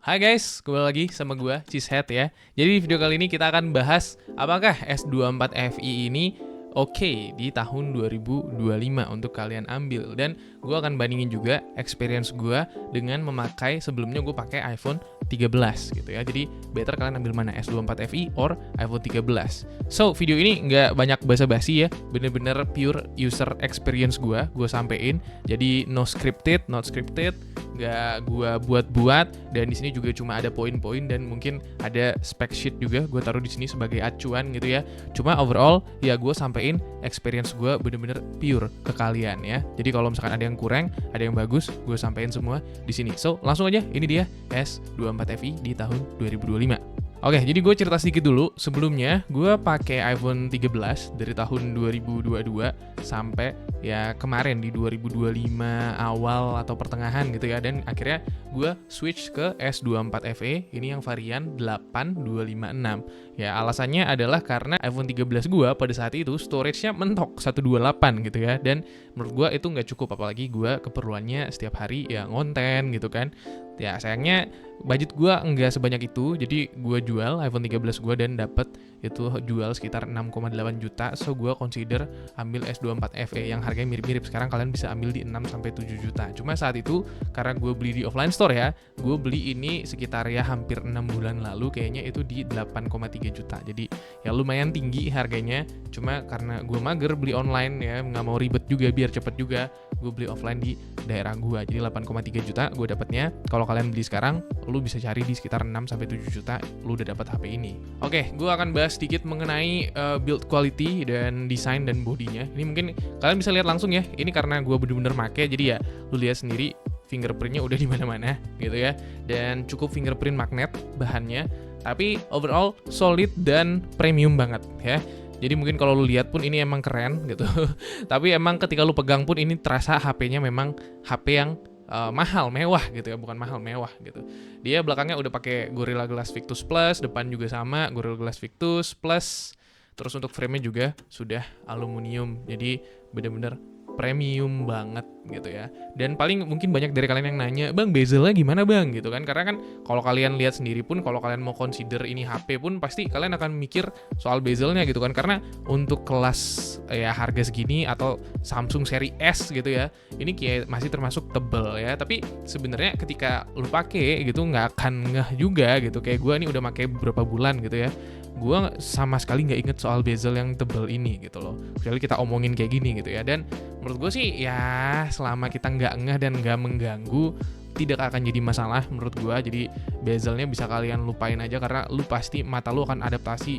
Hai guys, kembali lagi sama gua Cheesehead ya. Jadi di video kali ini kita akan bahas apakah S24 FI ini oke di tahun 2025 untuk kalian ambil. Dan gua akan bandingin juga experience gua dengan memakai sebelumnya gue pakai iPhone 13 gitu ya. Jadi better kalian ambil mana, S24 FI or iPhone 13. So video ini nggak banyak basa-basi ya, bener-bener pure user experience gua sampein. Jadi no scripted, not scripted, nggak gue buat-buat, dan di sini juga cuma ada poin-poin dan mungkin ada spec sheet juga gue taruh di sini sebagai acuan gitu ya. Cuma overall ya gue sampein experience gue bener-bener pure ke kalian ya. Jadi kalau misalkan ada yang kurang, ada yang bagus, gue sampein semua di sini. So langsung aja, ini dia S24 FI di tahun 2025. Oke, jadi gue cerita sedikit dulu. Sebelumnya, gue pakai iPhone 13 dari tahun 2022 sampai ya kemarin di 2025 awal atau pertengahan gitu ya. Dan akhirnya gue switch ke S24 FE, ini yang varian 8256. Ya, alasannya adalah karena iPhone 13 gue pada saat itu storage-nya mentok 128 gitu ya. Dan menurut gue itu nggak cukup, apalagi gue keperluannya setiap hari ya ngonten gitu kan. Ya sayangnya budget gue nggak sebanyak itu, jadi gue jual iPhone 13 gue dan dapat itu jual sekitar 6,8 juta. So gue consider ambil S24 FE yang harganya mirip-mirip. Sekarang kalian bisa ambil di 6-7 juta. Cuma saat itu karena gue beli di offline store ya, gue beli ini sekitar ya hampir 6 bulan lalu kayaknya itu di 8,3 juta. Jadi ya lumayan tinggi harganya. Cuma karena gue mager beli online ya, nggak mau ribet juga biar cepet juga, gue beli offline di daerah gue. Jadi 8,3 juta gue dapatnya. Kalau kalian beli sekarang, lu bisa cari di sekitar 6-7 juta, lu udah dapat HP ini. Oke, gue akan bahas sedikit mengenai build quality dan desain dan bodinya. Ini mungkin kalian bisa lihat langsung ya. Ini karena gue bener-bener make, jadi ya lu lihat sendiri fingerprintnya udah di mana-mana gitu ya. Dan cukup fingerprint magnet bahannya, tapi overall solid dan premium banget ya. Jadi mungkin kalau lu lihat pun ini emang keren gitu. Tapi emang ketika lu pegang pun ini terasa HP-nya memang HP yang mahal, mewah gitu ya, bukan mahal, mewah gitu. Dia belakangnya udah pakai Gorilla Glass Victus Plus, depan juga sama Gorilla Glass Victus Plus. Terus untuk frame-nya juga sudah aluminium. Jadi bener-bener premium banget gitu ya. Dan paling mungkin banyak dari kalian yang nanya, "Bang, bezelnya gimana, Bang?" gitu kan. Karena kan kalau kalian lihat sendiri pun, kalau kalian mau consider ini HP pun pasti kalian akan mikir soal bezelnya gitu kan. Karena untuk kelas ya harga segini atau Samsung seri S gitu ya, ini kayak masih termasuk tebel ya. Tapi sebenarnya ketika lu pakai gitu nggak akan ngeh juga gitu. Kayak gue nih udah pakai beberapa bulan gitu ya, gue sama sekali nggak inget soal bezel yang tebel ini gitu loh. Kecuali kita omongin kayak gini gitu ya. Dan menurut gue sih ya selama kita nggak ngeh dan nggak mengganggu, tidak akan jadi masalah menurut gue. Jadi bezelnya bisa kalian lupain aja, karena lu pasti mata lu akan adaptasi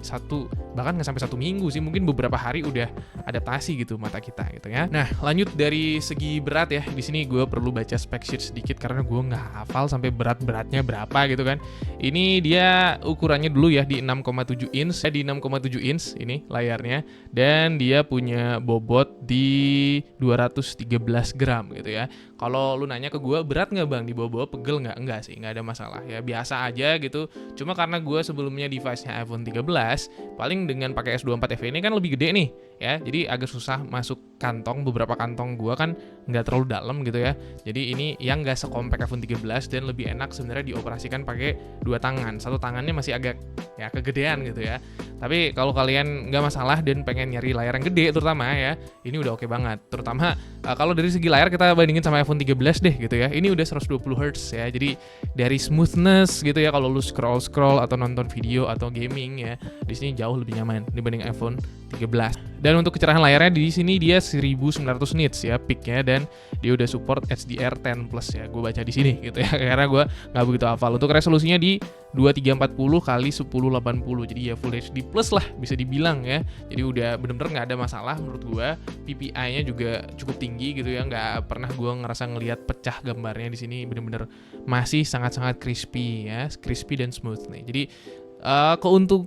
bahkan nggak sampai 1 minggu sih, mungkin beberapa hari udah adaptasi gitu mata kita gitu ya. Nah lanjut dari segi berat ya, di sini gue perlu baca spec sheet sedikit karena gue nggak hafal sampai beratnya berapa gitu kan. Ini dia ukurannya dulu ya di 6,7 inch ya, di 6,7 inch ini layarnya, dan dia punya bobot di 213 gram gitu ya. Kalau lu nanya ke gue, berat nggak bang, dibawa-bawa pegel nggak? Enggak sih, nggak ada masalah ya, biasa aja gitu. Cuma karena gue sebelumnya device-nya iPhone 13, paling dengan pakai S24 FE ini kan lebih gede nih ya, jadi agak susah masuk kantong. Beberapa kantong gue kan nggak terlalu dalam gitu ya, jadi ini yang nggak sekompak iPhone 13 dan lebih enak sebenarnya dioperasikan pakai 2 tangan. Satu tangannya masih agak ya kegedean gitu ya. Tapi kalau kalian nggak masalah dan pengen nyari layar yang gede terutama ya, ini udah oke banget. Terutama kalau dari segi layar kita bandingin sama iPhone 13 deh gitu ya, ini udah 120 Hz ya. Jadi dari smoothness gitu ya, kalau lu scroll atau nonton video atau gaming ya, di sini jauh lebih nyaman dibanding iPhone 13. Dan untuk kecerahan layarnya di sini dia 1900 nits ya peaknya, dan dia udah support HDR10+ ya. Gue baca di sini gitu ya, karena gue nggak begitu hafal. Untuk resolusinya di 2340 x 1080, jadi ya Full HD Plus lah bisa dibilang ya. Jadi udah bener-bener nggak ada masalah menurut gue. PPI-nya juga cukup tinggi gitu ya, nggak pernah gue ngerasa ngelihat pecah gambarnya. Di sini bener-bener masih sangat-sangat crispy ya, crispy dan smooth nih. Jadi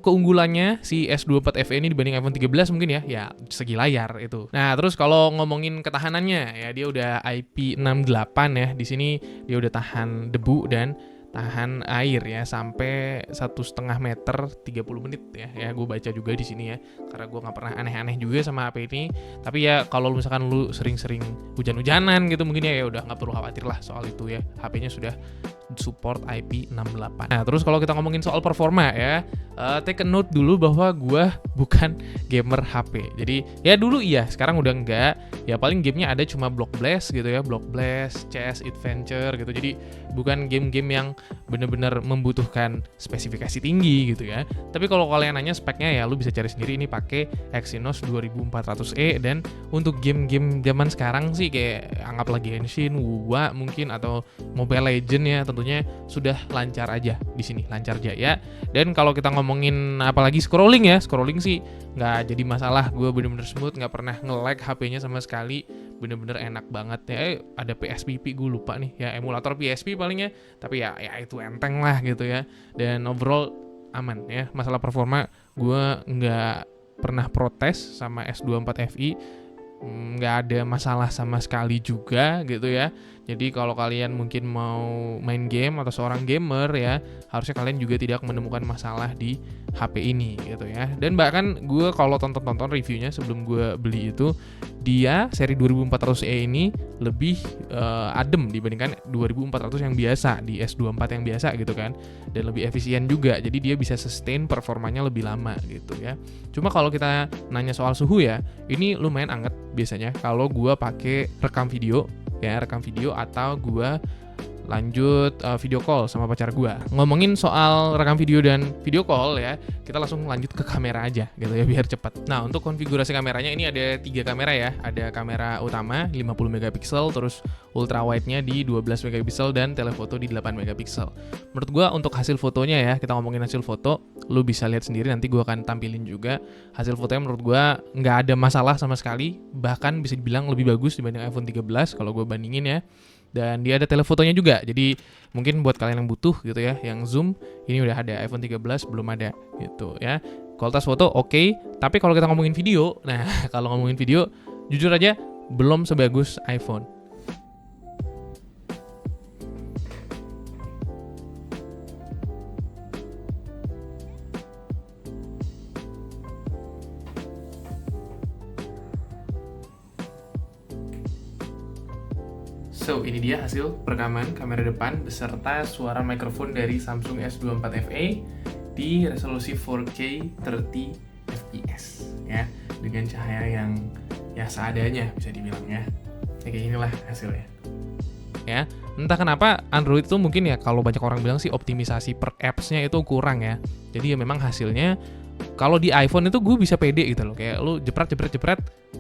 keunggulannya si S24 FE ini dibanding iPhone 13 mungkin ya segi layar itu. Nah terus kalau ngomongin ketahanannya ya, dia udah IP68 ya. Di sini dia udah tahan debu dan tahan air ya sampai 1,5 meter 30 menit ya gue baca juga di sini ya, karena gue nggak pernah aneh-aneh juga sama HP ini. Tapi ya kalau misalkan lu sering-sering hujan-hujanan gitu mungkin ya udah nggak perlu khawatir lah soal itu ya, HP-nya sudah support IP68. Nah, terus kalau kita ngomongin soal performa ya, take a note dulu bahwa gue bukan gamer HP. Jadi ya dulu iya, sekarang udah enggak. Ya paling gamenya ada cuma Block Blast gitu ya, Block Blast, Chess Adventure gitu. Jadi bukan game-game yang bener-bener membutuhkan spesifikasi tinggi gitu ya. Tapi kalau kalian nanya speknya ya lu bisa cari sendiri, ini pakai Exynos 2400E. Dan untuk game-game zaman sekarang sih kayak anggap lagi Genshin, WoW mungkin, atau Mobile Legend ya, tentunya sudah lancar aja di sini, lancar jaya. Dan kalau kita ngomongin apalagi scrolling ya, scrolling sih nggak jadi masalah, gue bener-bener smooth, nggak pernah nge-lag HP-nya sama sekali, bener-bener enak banget ya. Ada PSPP, gue lupa nih ya, emulator PSP palingnya, tapi ya itu enteng lah gitu ya. Dan overall aman ya, masalah performa gue nggak pernah protes sama S24 FI, nggak ada masalah sama sekali juga gitu ya. Jadi kalau kalian mungkin mau main game atau seorang gamer ya, harusnya kalian juga tidak menemukan masalah di HP ini gitu ya. Dan bahkan gue kalau tonton reviewnya sebelum gue beli itu, dia seri 2400E ini lebih adem dibandingkan 2400 yang biasa di S24 yang biasa gitu kan. Dan lebih efisien juga, jadi dia bisa sustain performanya lebih lama gitu ya. Cuma kalau kita nanya soal suhu ya, ini lumayan anget biasanya kalau gue pakai rekam video atau gue lanjut video call sama pacar gue. Ngomongin soal rekam video dan video call ya, kita langsung lanjut ke kamera aja gitu ya biar cepat. Nah, untuk konfigurasi kameranya ini ada 3 kamera ya. Ada kamera utama 50 megapiksel, terus ultra wide-nya di 12 megapiksel dan telefoto di 8 megapiksel. Menurut gue untuk hasil fotonya ya, kita ngomongin hasil foto, lu bisa lihat sendiri, nanti gue akan tampilin juga. Hasil fotonya menurut gue nggak ada masalah sama sekali, bahkan bisa dibilang lebih bagus dibanding iPhone 13 kalau gue bandingin ya. Dan dia ada telefotonya juga, jadi mungkin buat kalian yang butuh gitu ya, yang zoom, ini udah ada, iPhone 13 belum ada gitu ya. Kualitas foto oke, tapi kalau kita ngomongin video, nah kalau ngomongin video, jujur aja belum sebagus iPhone. So, ini dia hasil perekaman kamera depan beserta suara mikrofon dari Samsung S24 FE di resolusi 4K 30 fps ya, dengan cahaya yang ya seadanya bisa dibilang ya. Kayak inilah hasilnya. Ya, entah kenapa Android itu mungkin ya, kalau banyak orang bilang sih optimisasi per apps-nya itu kurang ya. Jadi ya memang hasilnya kalau di iPhone itu gue bisa pede gitu loh, kayak lu jepret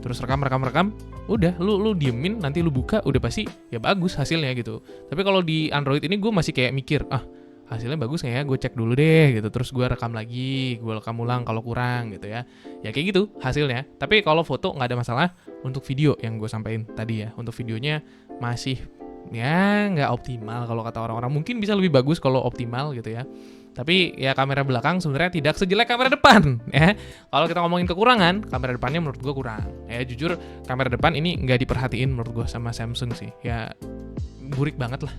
terus rekam, udah lu diemin, nanti lu buka udah pasti ya bagus hasilnya gitu. Tapi kalau di Android ini gue masih kayak mikir, hasilnya bagus nggak ya, gue cek dulu deh gitu, terus gue rekam lagi, gue rekam ulang kalau kurang gitu ya. Ya kayak gitu hasilnya. Tapi kalau foto nggak ada masalah. Untuk video yang gue sampaikan tadi ya, untuk videonya masih ya nggak optimal kalau kata orang-orang, mungkin bisa lebih bagus kalau optimal gitu ya. Tapi ya kamera belakang sebenarnya tidak sejelek kamera depan ya. Kalau kita ngomongin kekurangan, kamera depannya menurut gue kurang. Ya jujur kamera depan ini nggak diperhatiin menurut gue sama Samsung sih. Ya burik banget lah.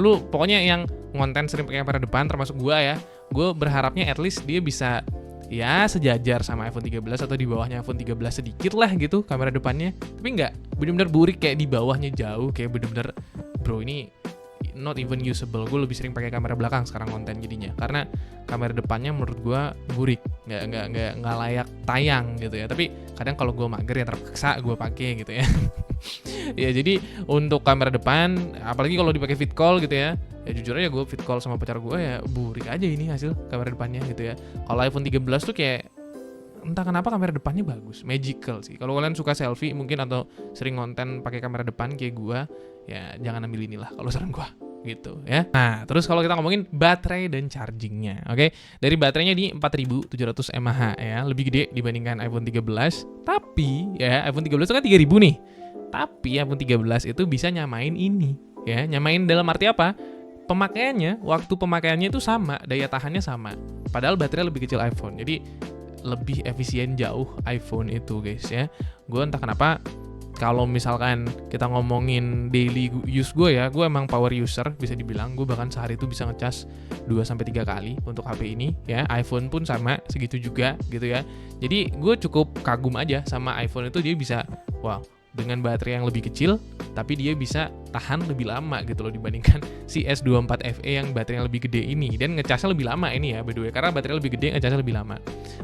Lu pokoknya yang ngonten sering pakai kamera depan termasuk gue ya. Gue berharapnya at least dia bisa ya sejajar sama iPhone 13 atau di bawahnya iPhone 13 sedikit lah gitu kamera depannya. Tapi nggak, bener-bener burik kayak di bawahnya jauh, kayak bener-bener bro ini not even usable. Gue lebih sering pakai kamera belakang sekarang konten jadinya, karena kamera depannya menurut gue burik, nggak layak tayang gitu ya. Tapi kadang kalau gue mager ya terpaksa gue pakai gitu ya. Ya jadi untuk kamera depan, apalagi kalau dipakai fit call gitu ya, ya jujur aja gue fit call sama pacar gue ya burik aja ini hasil kamera depannya gitu ya. Kalau iPhone 13 tuh kayak entah kenapa kamera depannya bagus, magical sih. Kalau kalian suka selfie mungkin atau sering konten pakai kamera depan kayak gue, ya jangan ambil inilah kalau saran gue gitu ya. Nah, terus kalau kita ngomongin baterai dan chargingnya, oke? Dari baterainya di 4700 mAh ya, lebih gede dibandingkan iPhone 13. Tapi ya iPhone 13 itu kan 3000 nih. Tapi iPhone 13 itu bisa nyamain ini ya. Nyamain dalam arti apa? Pemakaiannya, waktu pemakaiannya itu sama, daya tahannya sama. Padahal baterai lebih kecil iPhone. Jadi lebih efisien jauh iPhone itu guys ya. Gue entah kenapa kalau misalkan kita ngomongin daily use gue ya, gue emang power user bisa dibilang. Gue bahkan sehari itu bisa ngecas 2-3 kali untuk HP ini ya. iPhone pun sama segitu juga gitu ya. Jadi gue cukup kagum aja sama iPhone itu, dia bisa wow dengan baterai yang lebih kecil, tapi dia bisa tahan lebih lama gitu loh dibandingkan si S24 FE yang baterainya lebih gede ini. Dan ngecasnya lebih lama ini ya by the way, karena baterai lebih gede ngecasnya lebih lama.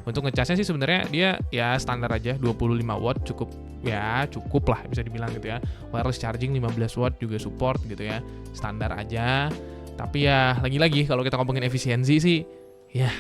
Untuk ngecasnya sih sebenarnya dia ya standar aja 25 watt cukup lah bisa dibilang gitu ya. Wireless charging 15 watt juga support gitu ya, standar aja. Tapi ya lagi-lagi kalau kita ngomongin efisiensi sih ya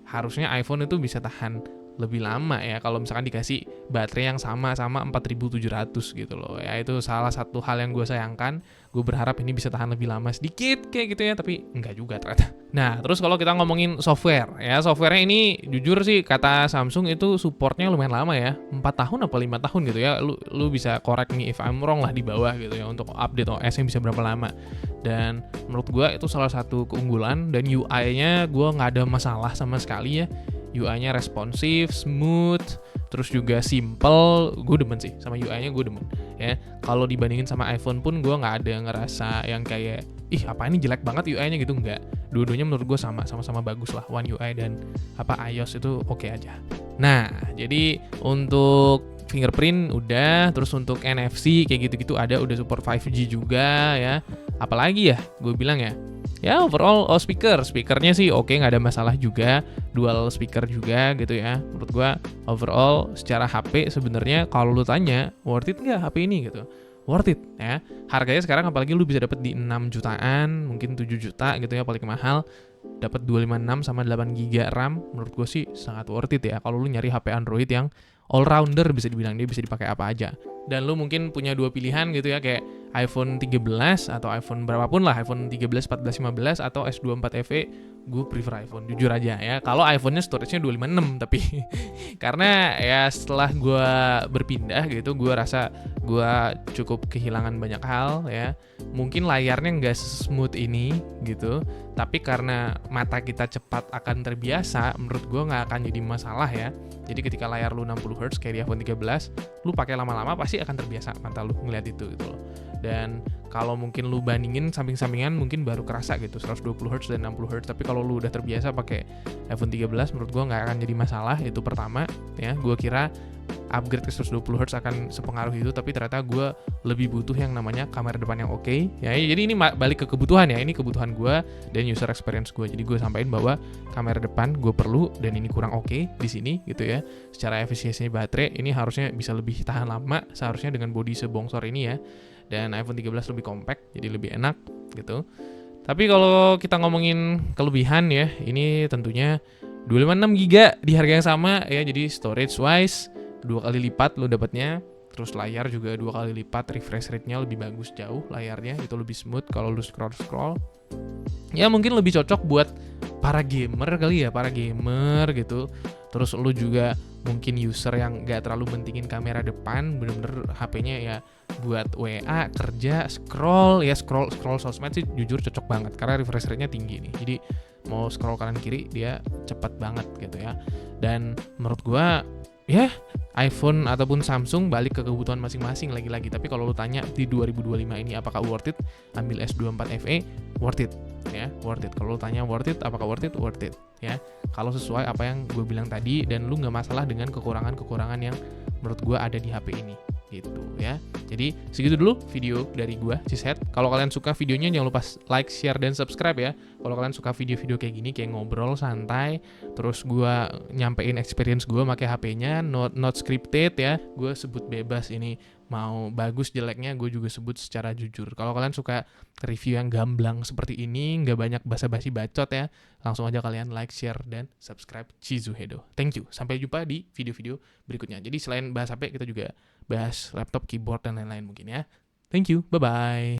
harusnya iPhone itu bisa tahan lebih lama ya kalau misalkan dikasih baterai yang sama 4700 gitu loh ya. Itu salah satu hal yang gue sayangkan. Gue berharap ini bisa tahan lebih lama sedikit kayak gitu ya, tapi enggak juga ternyata. Nah terus kalau kita ngomongin software ya, softwarenya ini jujur sih kata Samsung itu supportnya lumayan lama ya, 4 tahun apa 5 tahun gitu ya. Lu bisa correct me if I'm wrong lah di bawah gitu ya, untuk update OS yang bisa berapa lama. Dan menurut gue itu salah satu keunggulan. Dan UI-nya gue nggak ada masalah sama sekali ya. UI-nya responsif, smooth, terus juga simple. Gue demen sih sama UI-nya, gue demen ya. Kalau dibandingin sama iPhone pun gue nggak ada ngerasa yang kayak ih apa ini jelek banget UI-nya gitu, enggak. Dua-duanya menurut gue sama-sama bagus lah. One UI dan iOS itu oke aja. Nah jadi untuk fingerprint udah, terus untuk NFC kayak gitu-gitu ada, udah support 5G juga ya. Apalagi ya gue bilang ya overall speakernya sih oke, nggak ada masalah juga, dual speaker juga gitu ya. Menurut gua overall secara HP sebenarnya kalau lu tanya worth it nggak HP ini gitu, worth it ya. Harganya sekarang apalagi lu bisa dapat di 6 jutaan, mungkin 7 juta gitu ya paling mahal, dapat 256 sama 8 GB RAM. Menurut gua sih sangat worth it ya kalau lu nyari HP Android yang all rounder, bisa dibilang dia bisa dipakai apa aja. Dan lu mungkin punya dua pilihan gitu ya, kayak iPhone 13 atau iPhone berapapun lah, iPhone 13, 14, 15 atau S24 FE. Gue prefer iPhone, jujur aja ya. Kalau iPhone-nya storage-nya 256, tapi karena ya setelah gue berpindah gitu, gue rasa gue cukup kehilangan banyak hal ya. Mungkin layarnya nggak smooth ini gitu, tapi karena mata kita cepat akan terbiasa, menurut gue nggak akan jadi masalah ya. Jadi ketika layar lu 60Hz kayak di iPhone 13, lu pakai lama-lama pasti akan terbiasa mata lu ngeliat itu gitu loh. Dan kalau mungkin lu bandingin samping-sampingan mungkin baru kerasa gitu 120Hz dan 60Hz. Tapi kalau lu udah terbiasa pakai iPhone 13, menurut gua nggak akan jadi masalah. Itu pertama ya. Gua kira upgrade ke 120Hz akan sepengaruh itu, tapi ternyata gue lebih butuh yang namanya kamera depan yang oke ya. Jadi ini balik ke kebutuhan ya, ini kebutuhan gue dan user experience gue. Jadi gue sampaikan bahwa kamera depan gue perlu dan ini kurang oke di sini gitu ya. Secara efisiensi baterai ini harusnya bisa lebih tahan lama seharusnya dengan bodi sebongsor ini ya. Dan iPhone 13 lebih compact, jadi lebih enak gitu. Tapi kalau kita ngomongin kelebihan ya, ini tentunya 256 GB di harga yang sama ya. Jadi storage wise 2 kali lipat lo dapatnya, terus layar juga 2 kali lipat, refresh rate-nya lebih bagus jauh, layarnya itu lebih smooth kalau lu scroll ya. Mungkin lebih cocok buat para gamer kali ya, para gamer gitu. Terus lu juga mungkin user yang gak terlalu mentingin kamera depan, bener-bener HP-nya ya buat WA, kerja, scroll sosmed sih jujur cocok banget karena refresh rate-nya tinggi nih. Jadi mau scroll kanan kiri dia cepat banget gitu ya. Dan menurut gua ya iPhone ataupun Samsung balik ke kebutuhan masing-masing lagi-lagi. Tapi kalau lu tanya di 2025 ini apakah worth it ambil S24 FE, worth it ya, worth it. Kalau lu tanya worth it, apakah worth it ya. Kalau sesuai apa yang gue bilang tadi dan lu nggak masalah dengan kekurangan-kekurangan yang menurut gue ada di HP ini gitu ya. Jadi segitu dulu video dari gue, Cheesehead. Kalau kalian suka videonya jangan lupa like, share, dan subscribe ya. Kalau kalian suka video-video kayak gini, kayak ngobrol santai, terus gue nyampein experience gue pakai HP-nya, not scripted ya. Gue sebut bebas ini, mau bagus jeleknya gue juga sebut secara jujur. Kalau kalian suka review yang gamblang seperti ini, nggak banyak basa-basi bacot ya, langsung aja kalian like, share, dan subscribe Chizuhedo. Thank you. Sampai jumpa di video-video berikutnya. Jadi selain bahas HP, kita juga bahas laptop, keyboard, dan lain-lain mungkin ya. Thank you. Bye-bye.